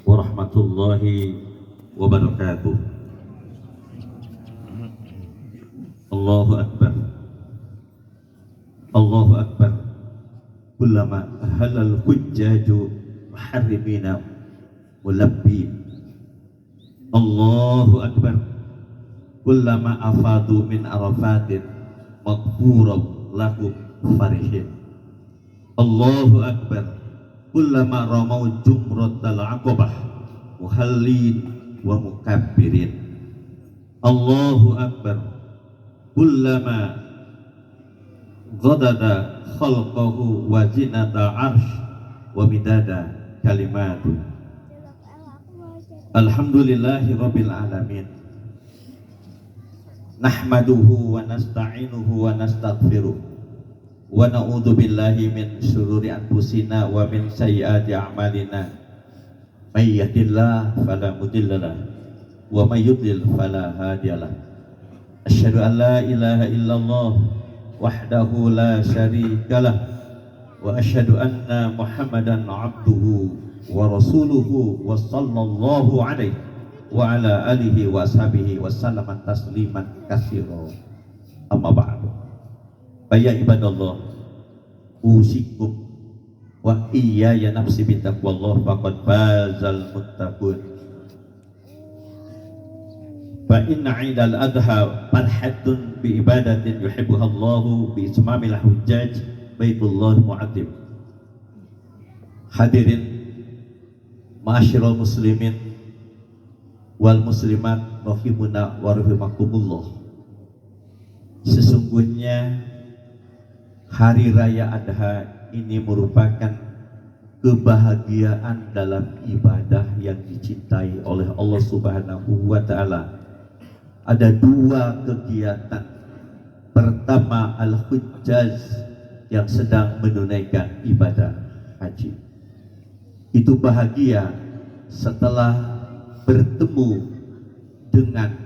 warahmatullahi wabarakatuh. Allahu Akbar. Allahu Akbar. Kullama halal hujjaju muharrimina mulabbi. Allahu Akbar. Kullama afadu min arafatin maghfuran lahum farihin. Allahu Akbar. Kullama ramau jumratal aqabah muhallin wa mukabbirin. Allahu Akbar. Kullama ghadada khalqahu wa zinata arsh wa midada kalimatu. Alhamdulillahi rabbil alamin. Nahmaduhu wa nasta'inuhu wa nastaghfiruh wa na'udzu billahi min syururi anfusina wa min sayyiati a'malina. May yahdihillahu fala mudhillalah wa may yudlil fala hadiyalah. Asyhadu an la ilaha illallah wahdahu la syarikalah wa asyhadu anna Muhammadan abduhu wa rasuluhu wa sallallahu alaihi wa ala alihi wa ashabihi wa sallama tasliman katsira. Amma ba'du. Ya ibadallah, usikum wa iyaya nafsi bitaqwallah faqad fazal muttaqun. Fa inna 'idal adha farhatun bi ibadatin yuhibbuha Allahu bi ismamil hujjaj baitullah mu'azzim. Hadirin ma'asyiral muslimin wal muslimat rahimuna wa rahimakumullah. Sesungguhnya Hari Raya Adha ini merupakan kebahagiaan dalam ibadah yang dicintai oleh Allah Subhanahu wa Ta'ala. Ada dua kegiatan. Pertama, al-hujjaj yang sedang menunaikan ibadah haji. Itu bahagia setelah bertemu dengan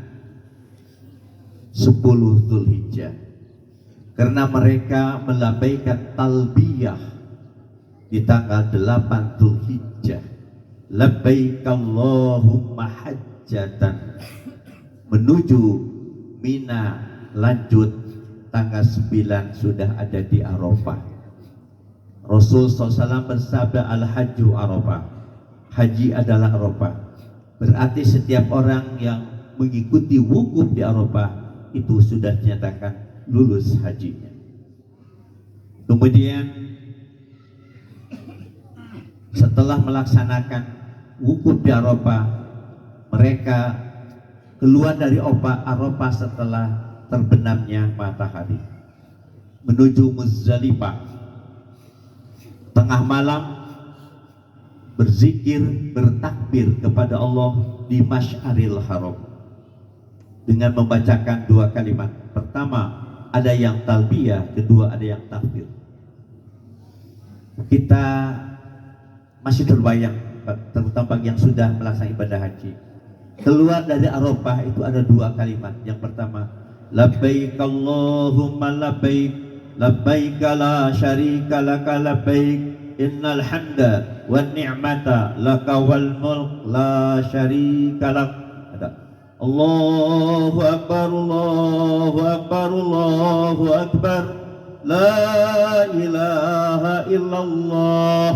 10 Dzulhijjah. Karena mereka melabaikan talbiyah di tanggal 8 Dzulhijjah. Labbaik Allahumma hajjatan. Menuju Mina, lanjut tanggal 9 sudah ada di Arafah. Rasul SAW bersabda, al-hajju Arafah. Haji adalah Arafah. Berarti setiap orang yang mengikuti wukuf di Arafah itu sudah dinyatakan lulus hajinya. Kemudian setelah melaksanakan wukuf di Arafah, mereka keluar dari Arafah setelah terbenamnya matahari menuju Muzdalifah. Tengah malam berzikir, bertakbir kepada Allah di Masy'aril Haram dengan membacakan dua kalimat. Pertama ada yang talbiyah, kedua ada yang takbir. Kita masih terbayang, terutama bagi yang sudah melaksanakan ibadah haji, keluar dari Arafah itu ada dua kalimat. Yang pertama, labbaik Allahumma labbaik, labbaik la syarika laka labbaik, innal hamda wan ni'mata laka wal mulk la syarika lak. Ada Allahu Akbar, Allahu Akbar, Allahu Akbar, la ilaha illallah,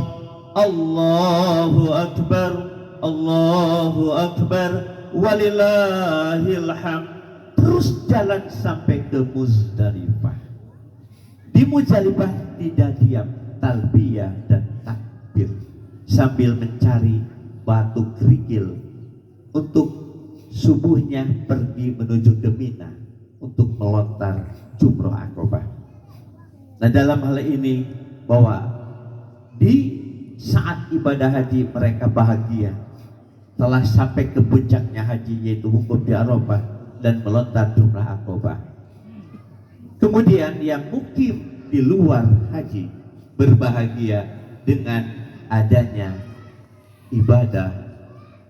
Allahu Akbar, Allahu Akbar, walillahil hamd. Terus jalan sampai ke Muzdalifah. Di Muzdalifah tidak diam, talbiyah dan takbir sambil mencari batu kerikil untuk subuhnya pergi menuju ke Mina untuk melontar jumroh Aqabah. Nah, dalam hal ini bahwa di saat ibadah haji mereka bahagia telah sampai ke puncaknya haji, yaitu wukuf di Arafah dan melontar jumroh Aqabah. Kemudian yang mukim di luar haji berbahagia dengan adanya ibadah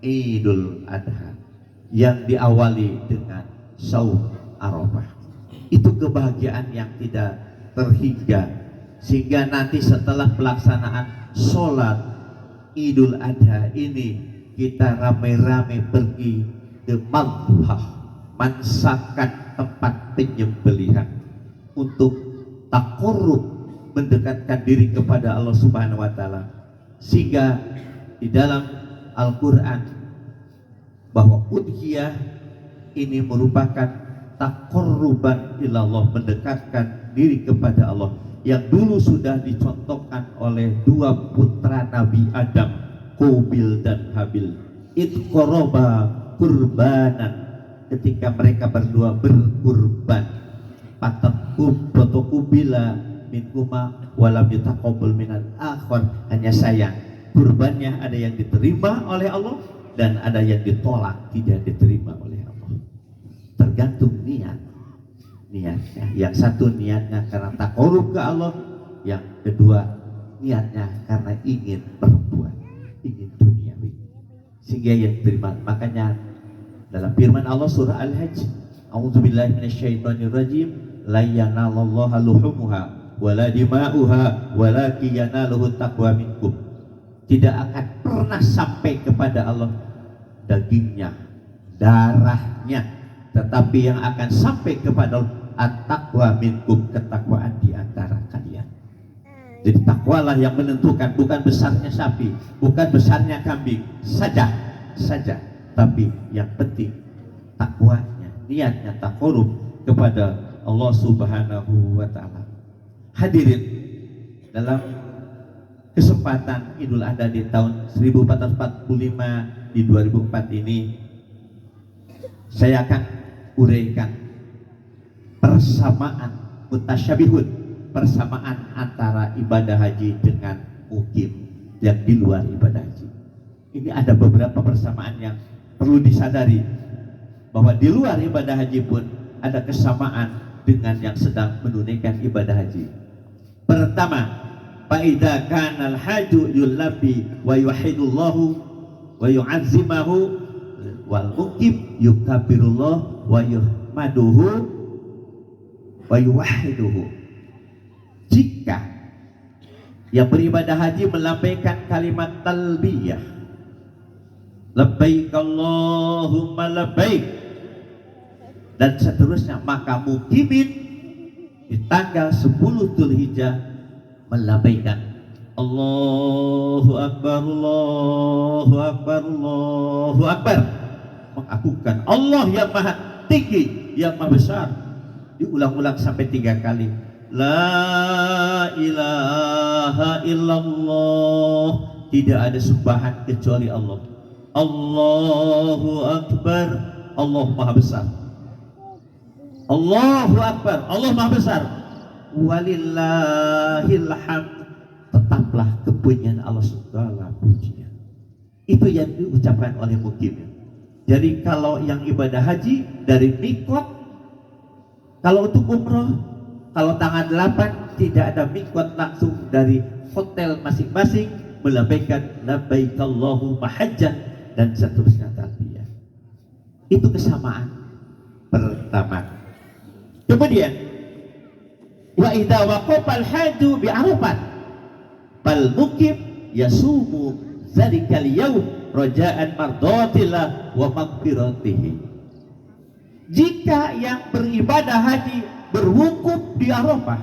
Idul Adha yang diawali dengan saum Arafah. Itu kebahagiaan yang tidak terhingga, sehingga nanti setelah pelaksanaan sholat Idul Adha ini kita ramai-ramai pergi ke madhah, mansakan tempat penyembelihan untuk taqarrub, mendekatkan diri kepada Allah Subhanahu wa taala. Sehingga di dalam Al-Qur'an bahwa udhiyah ini merupakan taqarruban ilallah, mendekatkan diri kepada Allah, yang dulu sudah dicontohkan oleh dua putra Nabi Adam, Qabil dan Habil. Idqoroba kurbanan, ketika mereka berdua berkurban, pataqubila minkuma walam yutaqabbal minal akhar, hanya sayang kurbannya ada yang diterima oleh Allah dan ada yang ditolak, tidak diterima oleh Allah. Tergantung niatnya. Yang satu niatnya karena taqarrub ke Allah, yang kedua niatnya karena ingin perempuan, ingin duniawi, sehingga yang diterima. Makanya dalam firman Allah surah Al-Hajj, a'udzubillahi minasyaitonirrajim, la yanalallaha luhumuha wala dima'uha walakin yanaluhu taqwa minkum. Tidak akan pernah sampai kepada Allah dagingnya, darahnya, tetapi yang akan sampai kepada Allah at-taqwa minkum, ketakwaan di antara kalian. Jadi takwalah yang menentukan, bukan besarnya sapi, bukan besarnya kambing saja, tapi yang penting takwanya, niatnya taqarrub kepada Allah Subhanahu wa taala. Hadirin, dalam kesempatan Idul Adha di tahun 1445 di 2004 ini, saya akan uraikan persamaan mutasyabihun, persamaan antara ibadah haji dengan mukim yang di luar ibadah haji. Ini ada beberapa persamaan yang perlu disadari, bahwa di luar ibadah haji pun ada kesamaan dengan yang sedang menunaikan ibadah haji. Pertama, fa'idha kana al-haju yullabi wa yuhidullahu wa yu'azzimahu wal mukim yukabirullah wa yuhmaduhu wa yuwahiduhu. Jika yang beribadah haji melambaikan kalimat talbiyah, labbaik Allahumma labbaik, dan seterusnya, maka mukimin di tanggal 10 Dzulhijjah melambaikan Allahu Akbar, Allahu Akbar, Allahu Akbar, mengakukan Allah yang maha tinggi, yang maha besar. Diulang-ulang sampai 3 kali. La ilaha illallah, tidak ada sembahan kecuali Allah. Allahu Akbar, Allah maha besar. Allahu Akbar, Allah maha besar. Walillahil hamd, tetaplah kepunyaan Allah segala pujian. Itu yang diucapkan oleh mukim. Jadi kalau yang ibadah haji dari mikot, kalau untuk umroh, kalau tanggal 8 tidak ada mikot, langsung dari hotel masing-masing melambaikan labbaik Allahumma hajjan dan seterusnya talbiyah. Itu kesamaan pertama. Kemudian wa idza waqafal haju bi Arafat fal mukim yasumu zalikal yaum raja'an mardatillah wa maghfiratihi. Jika yang beribadah haji berwukuf di Arafah,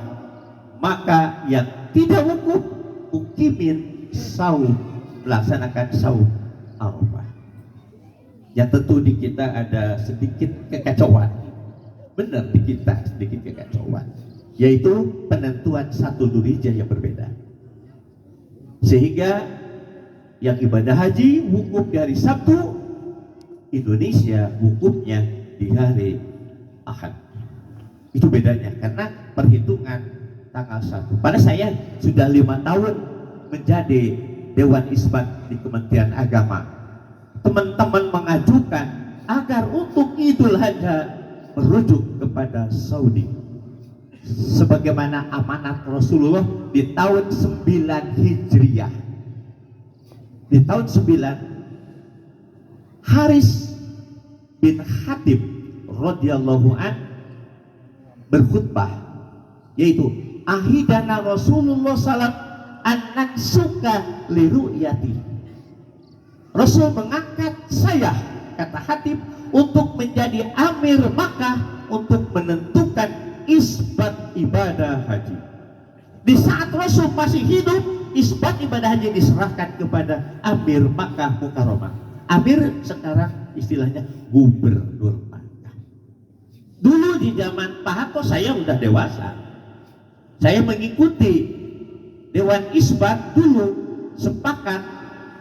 maka yang tidak wukuf mukimin saum, melaksanakan saum Arafah. Yang tentu di kita ada sedikit kekacauan, benar, di kita sedikit kekacauan, yaitu penentuan 1 Dzulhijjah yang berbeda, sehingga yang ibadah haji wukuf di hari Sabtu, Indonesia wukufnya di hari Ahad. Itu bedanya, karena perhitungan tanggal 1. Pada saya sudah 5 tahun menjadi Dewan Isbat di Kementerian Agama. Teman-teman mengajukan agar untuk Idul Adha merujuk kepada Saudi, sebagaimana amanat Rasulullah di tahun 9 Hijriah. Di tahun 9, Haris bin Khatib radhiyallahu an berkhutbah, yaitu ahidana Rasulullah sallallahu an nansuka li ru'yati. Rasul mengangkat saya, kata Hatib, untuk menjadi amir Makkah untuk menentukan isbat ibadah haji. Di saat Rasul masih hidup, isbat ibadah haji diserahkan kepada amir Makkah Mukarramah. Amir sekarang istilahnya gubernur Makkah. Dulu di zaman Pak Harto saya udah dewasa. Saya mengikuti Dewan Isbat dulu sepakat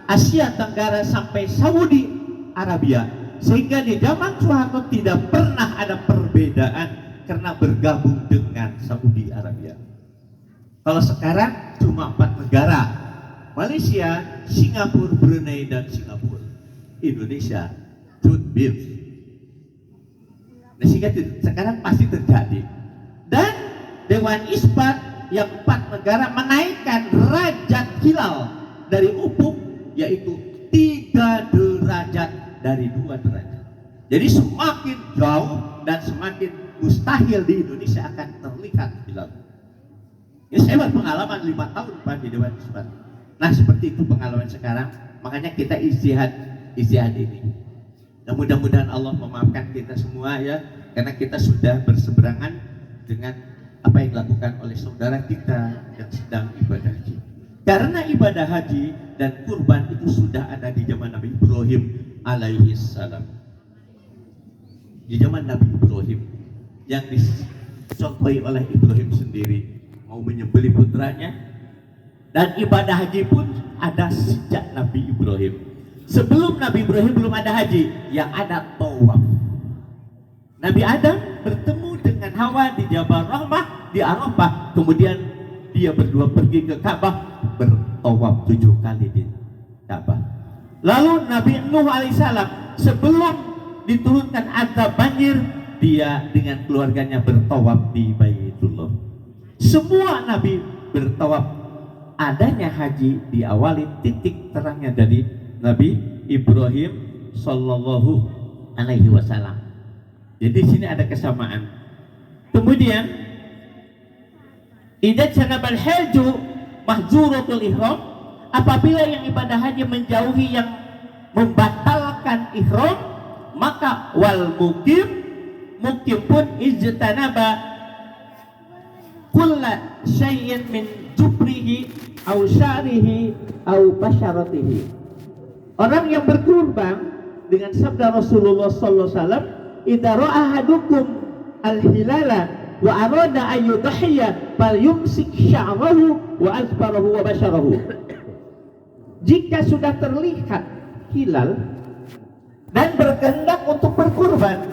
Asia Tenggara sampai Saudi Arabia, sehingga di zaman Soeharto tidak pernah ada perbedaan karena bergabung dengan Saudi Arabia. Kalau sekarang cuma 4 negara, Malaysia, Singapura, Brunei, dan Singapura. Indonesia, Tunbir. Nah, sehingga sekarang pasti terjadi. Dan Dewan Isbat yang 4 negara menaikkan derajat hilal dari ufuk, yaitu 3 derajat dari 2 derajat. Jadi semakin jauh dan semakin mustahil di Indonesia akan terlihat hilal. Ini saya berpengalaman 5 tahun Pak di Dewan Isbat. Nah, seperti itu pengalaman sekarang. Makanya kita ijtihad ini. Dan mudah-mudahan Allah memaafkan kita semua ya, karena kita sudah berseberangan dengan apa yang dilakukan oleh saudara kita yang sedang ibadah haji. Karena ibadah haji dan kurban itu sudah ada di zaman Nabi Ibrahim alaihi salam. Di zaman Nabi Ibrahim yang dicontohi oleh Ibrahim sendiri, mau menyembelih putranya. Dan ibadah haji pun ada sejak Nabi Ibrahim. Sebelum Nabi Ibrahim belum ada haji, yang ada tawaf. Nabi Adam bertemu dengan Hawa di Jabal Rahmah di Arafah, kemudian dia berdua pergi ke Ka'bah bertawaf 7 kali di Ka'bah. Lalu Nabi Nuh alaihissalam sebelum diturunkan azab banjir, dia dengan keluarganya bertawaf di Baitullah. Semua nabi bertawaf. Adanya haji diawali titik terangnya dari Nabi Ibrahim sallallahu alaihi wasallam. Jadi sini ada kesamaan. Kemudian idza sanabal haju mahzuratul ihram, apabila yang ibadah haji menjauhi yang membatalkan ihram, maka wal mukim pun ijtanaba kulla syai'in min jubrihi au syarihi au basyaratihi. Orang yang berkurban dengan sabda Rasulullah sallallahu alaihi wasallam, idza ra'a ahadukum al-hilala wa arada an yudhiya falyumsik sya'rahu wa azfarahu wa basyarahu. Jika sudah terlihat hilal dan berkehendak untuk berkurban,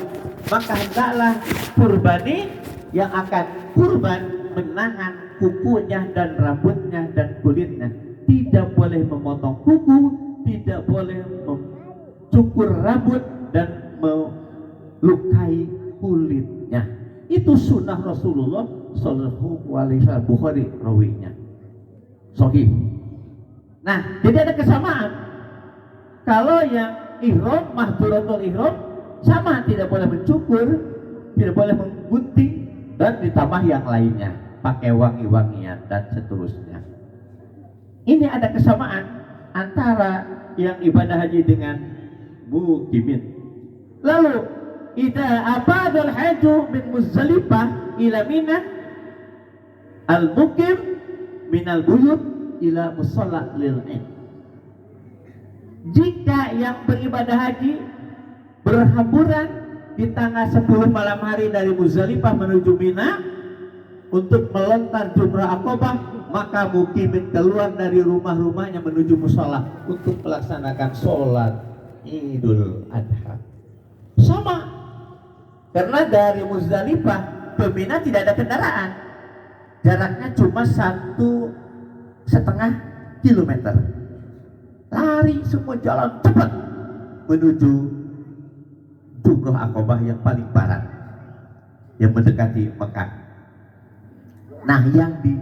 maka hendaklah kurbani yang akan kurban menahan kukunya dan rambutnya dan kulitnya. Tidak boleh memotong kuku, tidak boleh mencukur rambut dan melukai kulitnya. Itu sunnah Rasulullah sallallahu alaihi wasallam. Bukhari rawinya sahih. Nah, jadi ada kesamaan. Kalau yang ihram, mahduratul ihram, sama, tidak boleh mencukur, tidak boleh menggunting, dan ditambah yang lainnya, pakai wangi-wangian dan seterusnya. Ini ada kesamaan antara yang ibadah haji dengan mukimin. Lalu idza abadal haju min Muzdalifah ila Mina, al-mukim min al-buyut ila musalla lil-id. Jika yang beribadah haji berhamburan di tanggal 10 malam hari dari Muzdalifah menuju Mina untuk melontar jumrah Aqabah, maka mukimin keluar dari rumah-rumahnya menuju musala untuk melaksanakan sholat Idul Adha. Sama, karena dari Muzdalifah ke Mina tidak ada kendaraan, jaraknya cuma 1,5 kilometer. Lari semua jalan cepat menuju jumrah Aqabah yang paling barat yang mendekati Mekah. Nah, yang di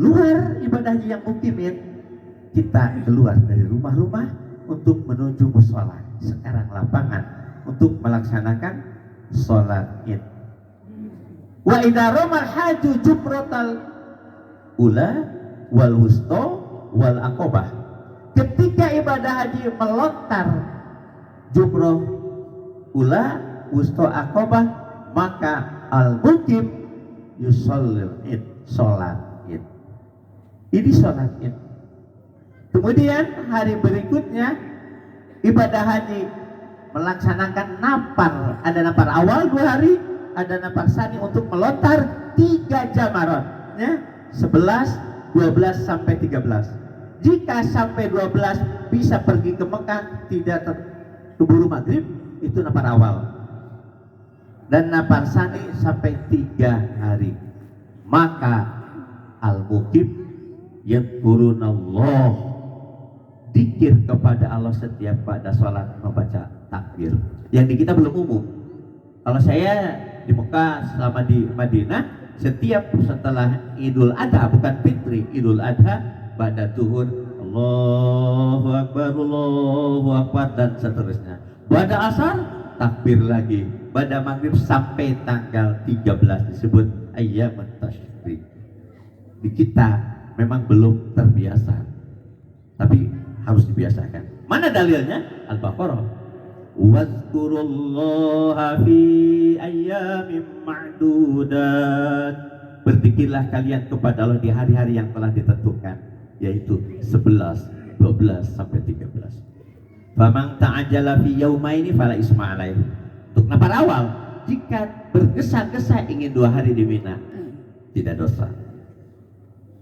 luar ibadah haji yang mukimin, kita keluar dari rumah-rumah untuk menuju mushola, sekarang lapangan, untuk melaksanakan sholat Id. Wa idza ramal haju jumratal ula wal wusta wal aqabah. Ketika ibadah haji melontar jumroh ula wusto akobah, maka al-mukim yusallil id, sholat id. Ini sholat id. Kemudian hari berikutnya ibadah haji melaksanakan napar. Ada napar awal 2 hari, ada napar sani untuk melontar 3 jamarat, ya, 11, 12 sampai 13. Jika sampai 12 bisa pergi ke Mekah, tidak keburu maghrib, itu napar awal. Dan napar sani sampai 3 hari. Maka al-mukim yadhkurunallah, dikir kepada Allah setiap pada sholat membaca takbir. Yang di kita belum umum. Kalau saya di Mekah selama di Madinah, setiap setelah Idul Adha, bukan Fitri, Idul Adha, pada tuhur Allahu Akbar dan seterusnya. Pada asar takbir lagi. Pada maghrib sampai tanggal 13 disebut ayyamun tasyrik. Di kita memang belum terbiasa, tapi harus dibiasakan. Mana dalilnya? Al-Baqarah. Wazkurullaha fi ayyamin ma'dudat. Berzikirlah kalian kepada Allah di hari-hari yang telah ditentukan, yaitu 11, 12 sampai 13. Faman ta'ajjala fi yaumaini fala isma alaih. Untuk napar awal, jika bergesa-gesa ingin 2 hari di Mina, tidak dosa.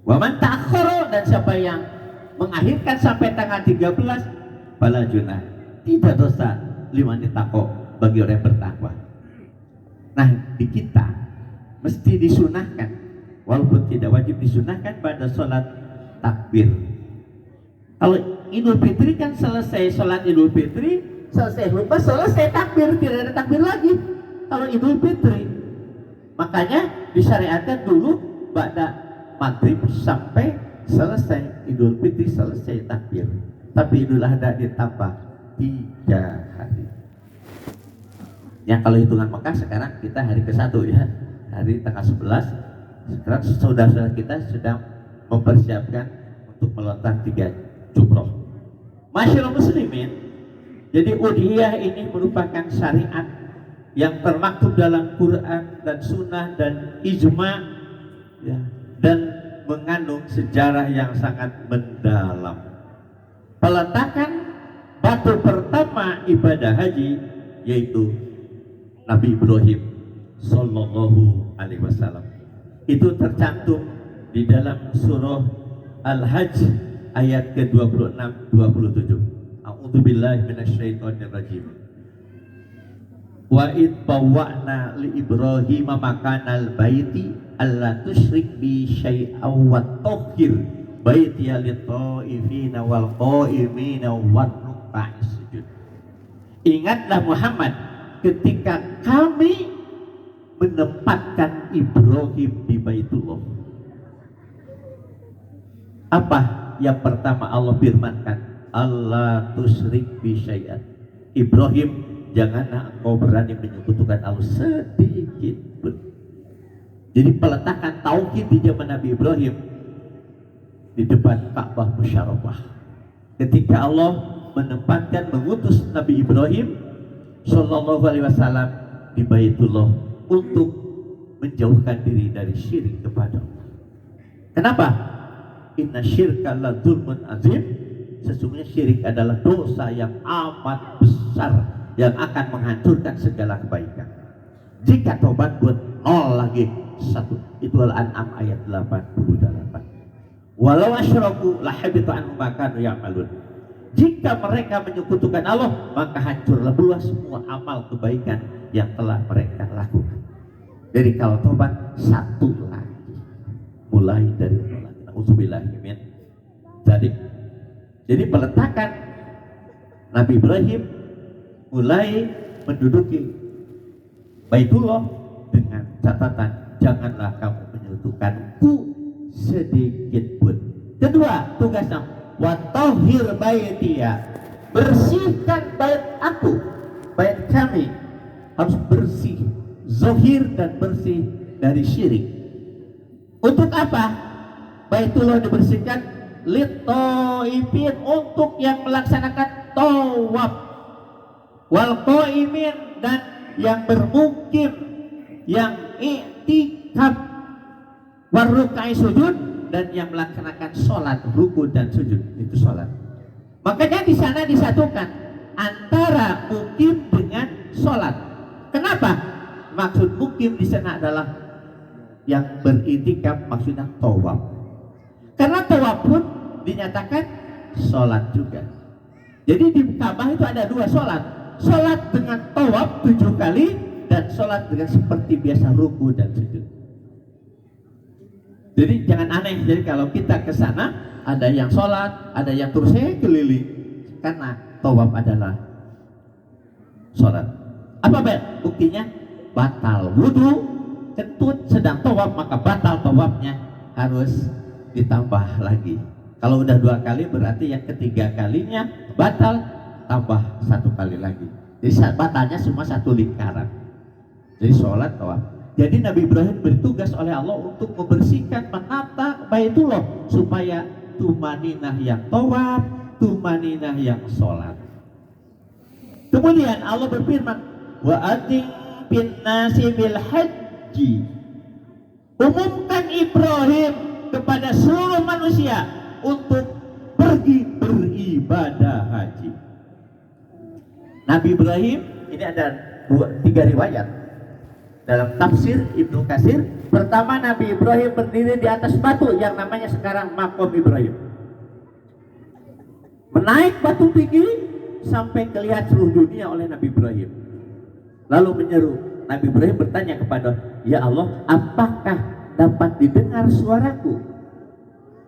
Wa man ta'akhkhara, dan siapa yang mengakhirkan sampai tanggal 13, fala junah, tidak dosa, liman ittaqo, bagi orang yang bertakwa. Nah, di kita mesti disunahkan, walaupun tidak wajib disunahkan pada sholat takbir. Kalau Idul Fitri kan selesai sholat Idul Fitri, selesai khutbah, selesai takbir, tidak ada takbir lagi. Kalau Idul Fitri, makanya disyariatkan dulu pada maghrib sampai selesai Idul Fitri, selesai takbir. Tapi Idul Adha ditambah 3 hari. Yang kalau hitungan Mekah sekarang kita hari ke-1, ya, hari tanggal 11. Sekarang saudara-saudara kita sedang mempersiapkan untuk melontar 3 jumroh. Masyaallah muslimin, jadi udhiyah ini merupakan syariat yang termaktub dalam Quran dan Sunnah dan ijma, ya, dan mengandung sejarah yang sangat mendalam. Peletakan batu pertama ibadah haji yaitu Nabi Ibrahim Sallallahu Alaihi Wasallam. Itu tercantum di dalam surah Al-Hajj ayat ke-26-27. A'udzubillahi minasyaitonirrajim. Wa id bawwa'na li Ibrahim makanal baiti alla tusyrik bi syai'aw wa tahhir baiti lit-ta'ifina wal qa'imina wan ruk'a'is sujud. Ingatlah Muhammad ketika kami menempatkan Ibrahim di Baitullah. Apa yang pertama Allah firmankan? Allah tusyrik bi syai'an. Ibrahim, janganlah engkau berani menyekutukan Allah sedikit pun. Jadi peletakan tauhid di zaman Nabi Ibrahim di depan Ka'bah Musyarrafah. Ketika Allah menempatkan, mengutus Nabi Ibrahim Sallallahu Alaihi Wasallam di Baitullah untuk menjauhkan diri dari syirik kepada Allah. Kenapa? Inna syirka la dzulmun azim. Sesungguhnya syirik adalah dosa yang amat besar yang akan menghancurkan segala kebaikan. Jika tobat buat 0 lagi 1. Itu Al-An'am ayat 88. Walau asyraku la habita anhum ma kanu ya'malun. Jika mereka menyekutukan Allah, maka hancurlah pula semua amal kebaikan yang telah mereka lakukan. Jadi kalau tobat 1 lagi, mulai dari 0 lagi. Nauzubillahi min dzalik. Jadi peletakan Nabi Ibrahim mulai menduduki Baitullah dengan catatan janganlah kamu menyekutukanku sedikit pun. Kedua, tugasnya wa tahhir baitiya, bersihkan bait aku, bait kami harus bersih, zahir dan bersih dari syirik. Untuk apa Baitullah dibersihkan? lit-thaifin, untuk yang melaksanakan tawaf, wal qaimin, dan yang bermukim, yang i'tikaf, war ruk'i sujud, dan yang melaksanakan sholat ruku dan sujud, itu sholat. Makanya di sana disatukan antara mukim dengan sholat. Kenapa? Maksud mukim di sana adalah yang beritikaf, maksudnya tawaf. Karena tawaf pun dinyatakan sholat juga. Jadi di Ka'bah itu ada dua sholat. Sholat dengan tawaf 7 kali, dan sholat dengan seperti biasa ruku dan sujud. Jadi jangan aneh. Jadi kalau kita ke sana ada yang sholat, ada yang terus keliling, karena tawaf adalah sholat. Apa buktinya? Batal wudhu, kentut sedang tawaf, maka batal tawafnya, harus ditambah lagi. Kalau udah 2 kali berarti yang ketiga kalinya batal, tambah 1 kali lagi. Jadi batalnya cuma 1 lingkaran. Jadi sholat tawaf. Jadi Nabi Ibrahim bertugas oleh Allah untuk membersihkan, menata Baitullah supaya tumaninah yang tawaf, tumaninah yang sholat. Kemudian Allah berfirman, wa ating bin nasi bil haji, umumkan Ibrahim kepada seluruh manusia untuk pergi beribadah haji. Nabi Ibrahim ini ada 3 riwayat dalam tafsir Ibnu Katsir. Pertama, Nabi Ibrahim berdiri di atas batu yang namanya sekarang Maqam Ibrahim, menaik batu tinggi sampai kelihatan seluruh dunia oleh Nabi Ibrahim. Lalu menyeru, Nabi Ibrahim bertanya kepada, ya Allah, apakah dapat didengar suaraku?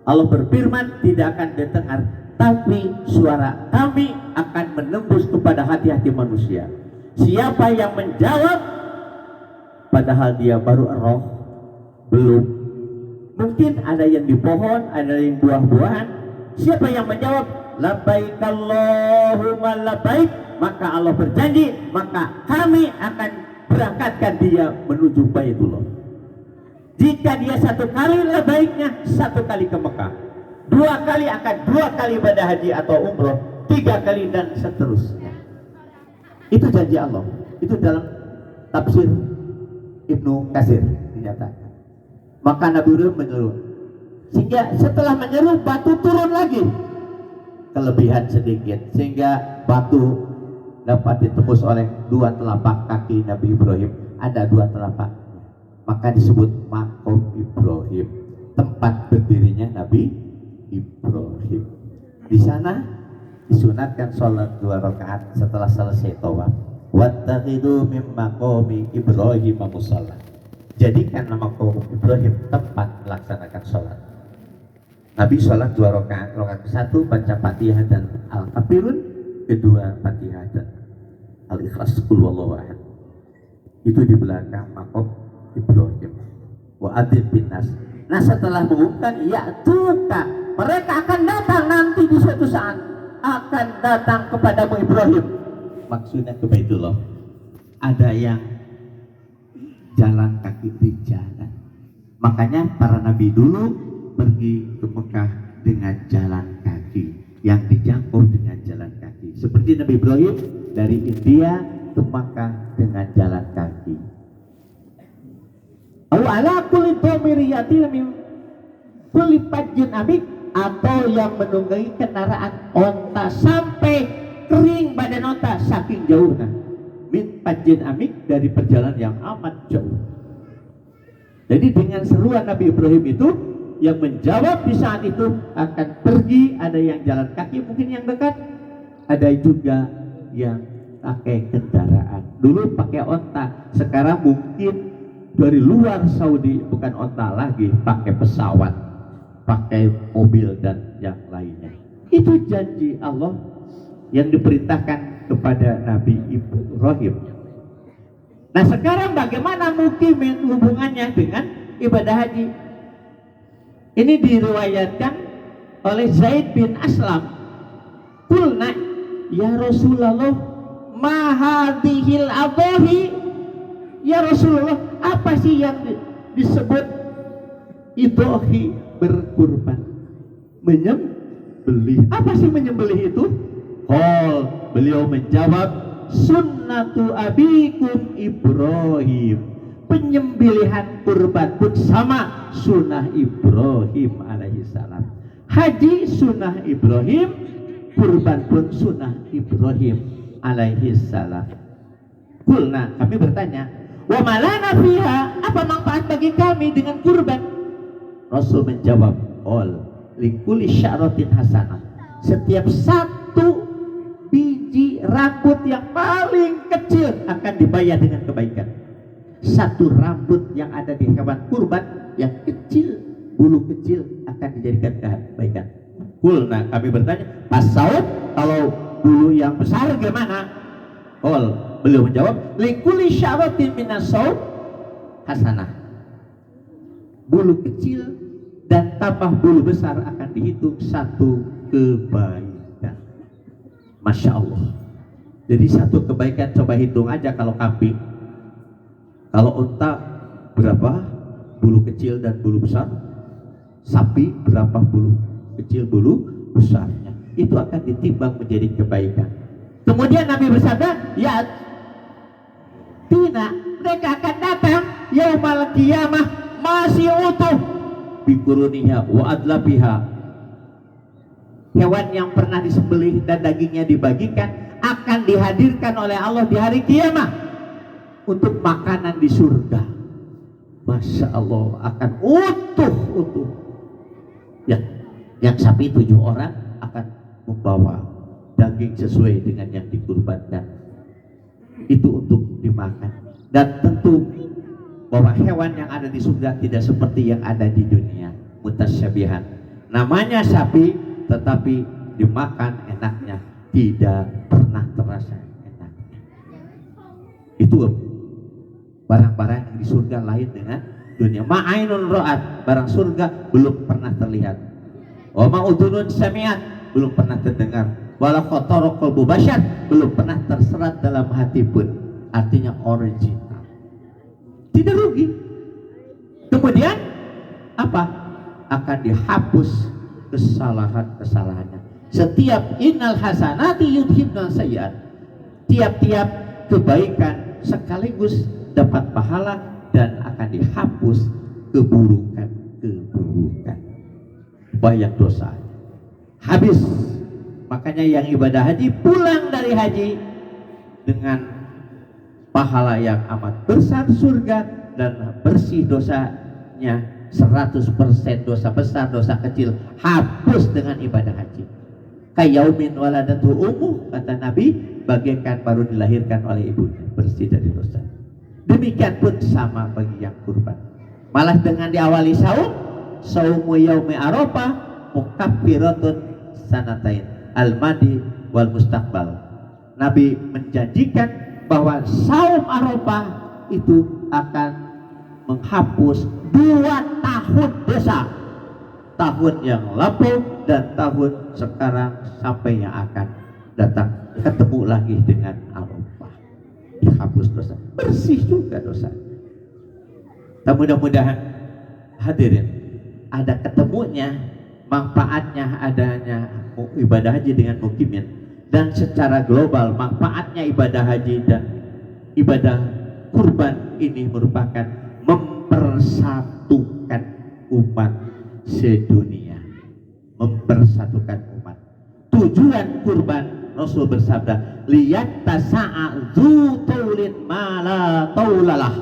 Allah berfirman, tidak akan didengar, tapi suara kami akan menembus kepada hati-hati manusia. Siapa yang menjawab padahal dia baru roh, belum, mungkin ada yang di pohon, ada yang buah-buahan, siapa yang menjawab labbaik Allahumma labbaik, maka Allah berjanji, maka kami akan berangkatkan dia menuju Baitullah. Jika dia 1 kali, labbaiknya 1 kali ke Mekah, 2 kali akan 2 kali ibadah haji atau umroh, 3 kali dan seterusnya. Itu janji Allah. Itu dalam tafsir Ibnu Katsir dinyatakan. Maka Nabi Ibrahim menyeru, sehingga setelah menyeru batu turun lagi, kelebihan sedikit, sehingga batu dapat ditembus oleh 2 telapak kaki Nabi Ibrahim. Ada 2 telapak, maka disebut Maqam Ibrahim, tempat berdirinya Nabi Ibrahim. Di sana disunatkan sholat 2 rakaat setelah selesai tawaf. Wattakhidhu min maqami Ibrahim musalla. Jadikan maqam Ibrahim tempat melaksanakan sholat. Nabi sholat 2 rakaat. Rakaat ke-1 baca Fatihah dan Al-Kafirun, kedua Fatihah dan Al-Ikhlas, Qul huwallahu ahad. Itu di belakang maqam Ibrahim. Wa adzin bin nas. Nah, setelah mengumumkan ya'tuka, mereka akan datang nanti di suatu saat, akan datang kepadamu Ibrahim. Maksudnya ke Baitullah. Ada yang jalan kaki di jalan. Makanya para nabi dulu pergi ke Mekah dengan jalan kaki, yang dijangkau dengan jalan kaki. Seperti Nabi Ibrahim dari India ke Mekah dengan jalan kaki. Ala kulli dhamiriyati min kulli fajjin amik, atau yang menunggangi kendaraan onta sampai kering badan onta saking jauhnya. Min fajjin amik, dari perjalanan yang amat jauh. Jadi dengan seruan Nabi Ibrahim itu, yang menjawab di saat itu akan pergi, ada yang jalan kaki mungkin yang dekat, ada juga yang pakai kendaraan. Dulu pakai onta, sekarang mungkin dari luar Saudi bukan onta lagi, pakai pesawat, pakai mobil dan yang lainnya. Itu janji Allah yang diperintahkan kepada Nabi Ibrahim. Nah, sekarang bagaimana mukimin hubungannya dengan ibadah haji? Ini diriwayatkan oleh Zaid bin Aslam. Qulna ya Rasulullah, ma hadhil adhahi? Ya Rasulullah, apa sih yang disebut idhahi, berkurban? menyembelih. Apa sih menyembelih itu? Beliau menjawab, sunnatu abikum Ibrahim. Penyembelihan kurban pun sama sunnah Ibrahim alaihissalam. Haji sunnah Ibrahim, kurban pun sunnah Ibrahim alaihissalam. Kulna, kami bertanya, wa malana fiha, apa manfaat bagi kami dengan kurban? Rasul menjawab, likuli sya'ratin hasanah. Setiap satu biji rambut yang paling kecil akan dibayar dengan kebaikan. Satu rambut yang ada di hewan kurban yang kecil, bulu kecil, akan dijadikan kebaikan. Kulna, kami bertanya, pasaut, kalau bulu yang besar gimana? Beliau menjawab, likuli sya'ratin minas saut hasanah. Bulu kecil dan tambah bulu besar akan dihitung satu kebaikan. Masya Allah. Jadi satu kebaikan, coba hitung aja kalau kambing. Kalau unta berapa bulu kecil dan bulu besar? Sapi berapa bulu kecil bulu besarnya? Itu akan ditimbang menjadi kebaikan. Kemudian Nabi bersabda, ya tina, mereka akan datang yaumal qiyamah masih utuh bikuruniha wa adlabiha. Hewan yang pernah disembelih dan dagingnya dibagikan akan dihadirkan oleh Allah di hari kiamat untuk makanan di surga. Masya Allah, akan utuh. Ya, yang sapi 7 orang akan membawa daging sesuai dengan yang dikurbankan. Itu untuk dimakan. Dan tentu bahwa hewan yang ada di surga tidak seperti yang ada di dunia, mutasyabihan. Namanya sapi, tetapi dimakan enaknya tidak pernah terasa enaknya. Itu barang-barang yang di surga lain dengan dunia. Ma'ainun ra'at, barang surga belum pernah terlihat. Wa ma'udunun sami'at, belum pernah terdengar. Wala khatara qalbu bashar, belum pernah terserat dalam hati pun. Artinya original. Tidak rugi. Kemudian apa? Akan dihapus kesalahan-kesalahannya. Setiap innal hasanati yudhibnal sayyi'at. Tiap-tiap kebaikan sekaligus dapat pahala dan akan dihapus keburukan-keburukan. Banyak dosa. Habis. Makanya yang ibadah haji pulang dari haji dengan pahala yang amat besar surga dan bersih dosanya 100%, dosa besar, dosa kecil hapus dengan ibadah haji. Kayaumin waladatu ummu, kata Nabi, bagaikan baru dilahirkan oleh ibunya, bersih dari dosa. Demikian pun sama bagi yang kurban. Malah dengan diawali saumu yaumi arafah mukaffiratun sanatain al-madi wal mustaqbal. Nabi menjanjikan bahwa saum Arafah itu akan menghapus 2 tahun dosa, tahun yang lampau dan tahun sekarang sampai yang akan datang. Ketemu lagi dengan Arafah, dihapus dosa, bersih juga dosa. Dan mudah-mudahan hadirin ada ketemunya, manfaatnya adanya ibadah haji dengan mukimin, dan secara global manfaatnya ibadah haji dan ibadah kurban ini merupakan mempersatukan umat sedunia, mempersatukan umat. Tujuan kurban, Rasul bersabda, liyattasa'a dzu taulin ma la taulalah.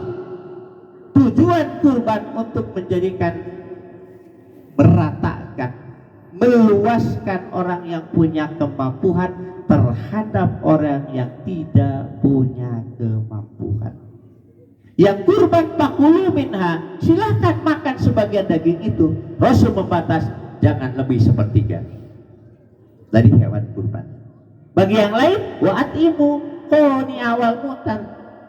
Tujuan kurban untuk menjadikan, meratakan, meluaskan orang yang punya kemampuan terhadap orang yang tidak punya kemampuan. Yang kurban pakulu minha, silahkan makan sebagian daging itu. Rasul membatas jangan lebih sepertiga dari hewan kurban. Bagi yang lain, wa'atimu koni awal mutar,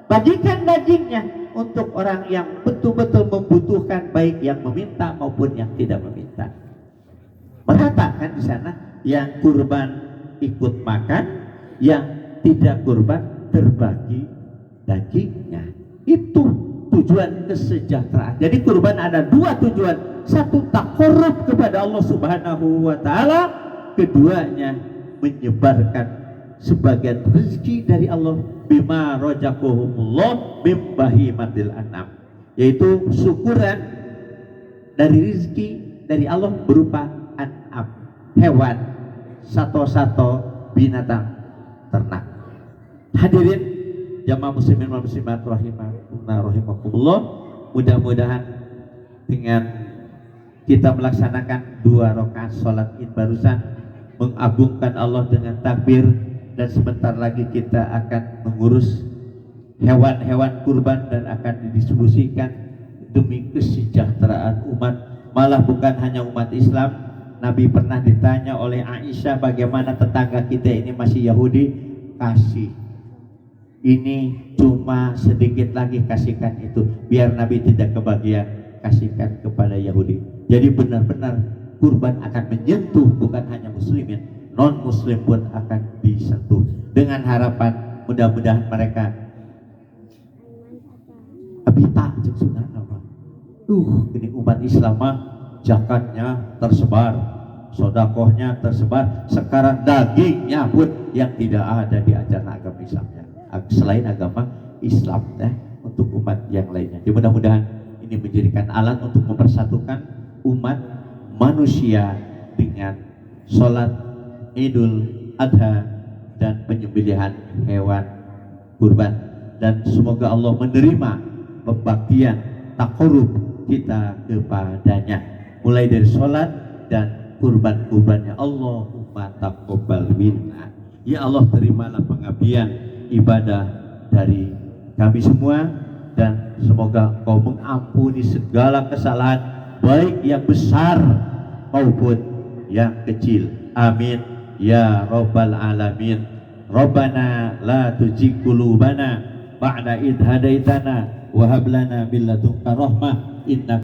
bagikan dagingnya untuk orang yang betul-betul membutuhkan, baik yang meminta maupun yang tidak meminta. Meratakan di sana, yang kurban ikut makan, yang tidak kurban terbagi dagingnya. Itu tujuan kesejahteraan. Jadi kurban ada dua tujuan. Satu, taqarrub kepada Allah Subhanahu wa taala, keduanya menyebarkan sebagian rezeki dari Allah, bima razaqahumullah mim bahimatil an'am, yaitu syukuran dari rezeki dari Allah berupa an'am, hewan, sato-sato, binatang ternak. Hadirin jamaah muslimin wal muslimat rahimakumullah, mudah-mudahan dengan kita melaksanakan 2 rakaat salat Id barusan, mengagungkan Allah dengan takbir, dan sebentar lagi kita akan mengurus hewan-hewan kurban dan akan didistribusikan demi kesejahteraan umat. Malah bukan hanya umat Islam. Nabi pernah ditanya oleh Aisyah, bagaimana tetangga kita ini masih Yahudi, kasih ini cuma sedikit lagi, kasihkan itu, biar Nabi tidak kebagian, kasihkan kepada Yahudi. Jadi benar-benar kurban akan menyentuh bukan hanya muslimin, non muslim pun akan disentuh, dengan harapan mudah-mudahan mereka abita jeung sunana mah. Ini umat Islam mah zakatnya tersebar, sodakohnya tersebar, sekarang dagingnya pun yang tidak ada di ajaran agama Islamnya, selain agama Islam untuk umat yang lainnya. Jadi mudah-mudahan ini menjadikan alat untuk mempersatukan umat manusia dengan sholat Idul Adha dan penyembelihan hewan kurban, dan semoga Allah menerima pembaktian taqarrub kita kepadanya mulai dari sholat dan kurban-kurbannya. Allahumma taqabbal minna, ya Allah terimalah pengabdian ibadah dari kami semua, dan semoga Engkau mengampuni segala kesalahan baik yang besar maupun yang kecil. Amin ya rabbal alamin. Rabbana la tuzigh qulubana ba'da idh hadaitana wa hab lana min ladunka rahmah innaka